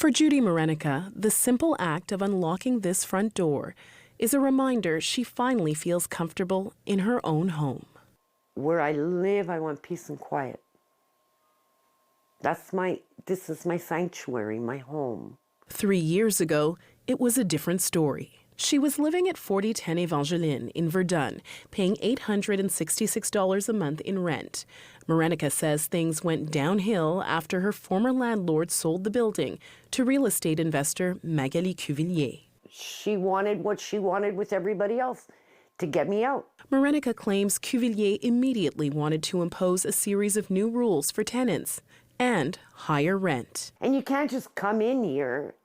For Judy Mrenica, the simple act of unlocking this front door is a reminder she finally feels comfortable in her own home. Where I live, I want peace and quiet. This is my sanctuary, my home. 3 years ago, it was a different story. She was living at 4010 Evangeline in Verdun, paying $866 a month in rent. Mrenica says things went downhill after her former landlord sold the building to real estate investor Magali Cuvillier. She wanted what she wanted with everybody else, to get me out. Mrenica claims Cuvillier immediately wanted to impose a series of new rules for tenants and higher rent. And you can't just come in here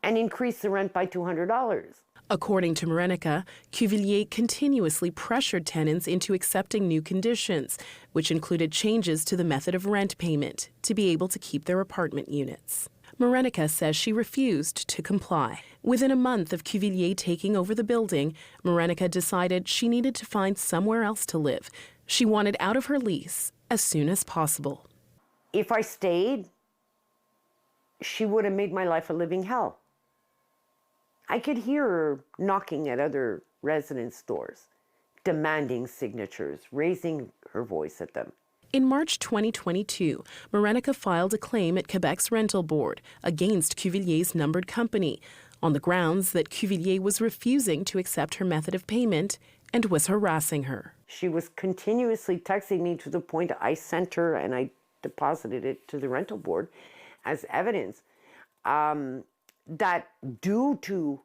and increase the rent by $200. According to Mrenica, Cuvillier continuously pressured tenants into accepting new conditions, which included changes to the method of rent payment to be able to keep their apartment units. Mrenica says she refused to comply. Within a month of Cuvillier taking over the building, Mrenica decided she needed to find somewhere else to live. She wanted out of her lease as soon as possible. If I stayed, she would have made my life a living hell. I could hear her knocking at other residents' doors, demanding signatures, raising her voice at them. In March 2022, Mrenica filed a claim at Quebec's rental board against Cuvillier's numbered company on the grounds that Cuvillier was refusing to accept her method of payment and was harassing her. She was continuously texting me to the point I sent her, and I deposited it to the rental board as evidence, that due to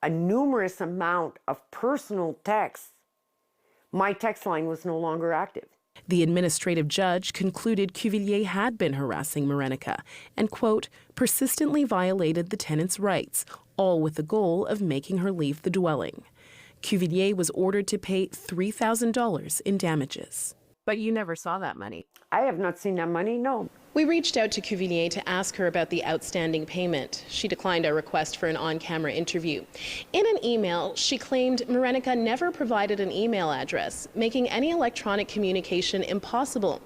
a numerous amount of personal texts, my text line was no longer active. The administrative judge concluded Cuvillier had been harassing Mrenica and, quote, persistently violated the tenant's rights, all with the goal of making her leave the dwelling. Cuvillier was ordered to pay $3,000 in damages. But you never saw that money. I have not seen that money, no. We reached out to Cuvillier to ask her about the outstanding payment. She declined our request for an on-camera interview. In an email, she claimed Mrenica never provided an email address, making any electronic communication impossible.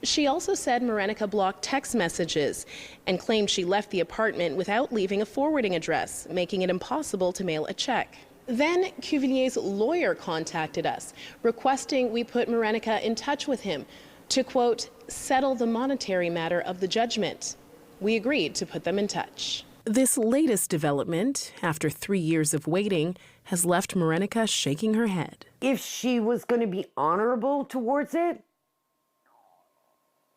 She also said Mrenica blocked text messages and claimed she left the apartment without leaving a forwarding address, making it impossible to mail a check. Then Cuvillier's lawyer contacted us, requesting we put Mrenica in touch with him to, quote, settle the monetary matter of the judgment. We agreed to put them in touch. This latest development, after 3 years of waiting, has left Mrenica shaking her head. If she was going to be honorable towards it,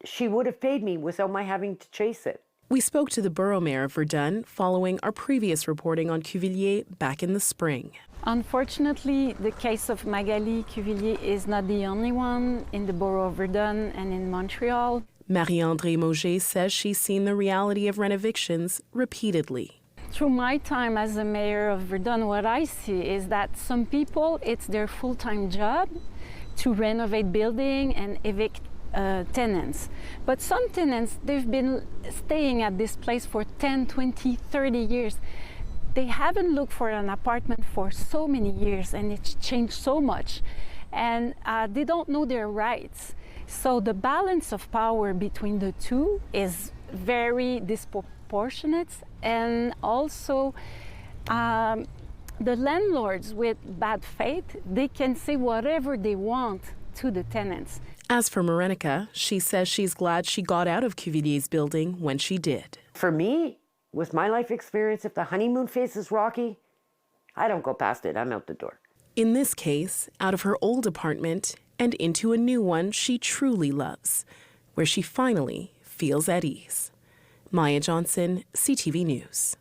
she would have paid me without my having to chase it. We spoke to the borough mayor of Verdun following our previous reporting on Cuvillier back in the spring. Unfortunately, the case of Magali Cuvillier is not the only one in the borough of Verdun and in Montreal. Marie-Andrée Mauger says she's seen the reality of rent evictions repeatedly. Through my time as the mayor of Verdun, what I see is that some people, it's their full-time job to renovate building and evict tenants. But some tenants, they've been staying at this place for 10, 20, 30 years. They haven't looked for an apartment for so many years, and it's changed so much. And they don't know their rights. So the balance of power between the two is very disproportionate. And also, the landlords with bad faith, they can say whatever they want to the tenants. As for Mrenica, she says she's glad she got out of Cuvillier's building when she did. For me, with my life experience, if the honeymoon phase is rocky, I don't go past it. I'm out the door. In this case, out of her old apartment and into a new one she truly loves, where she finally feels at ease. Maya Johnson, CTV News.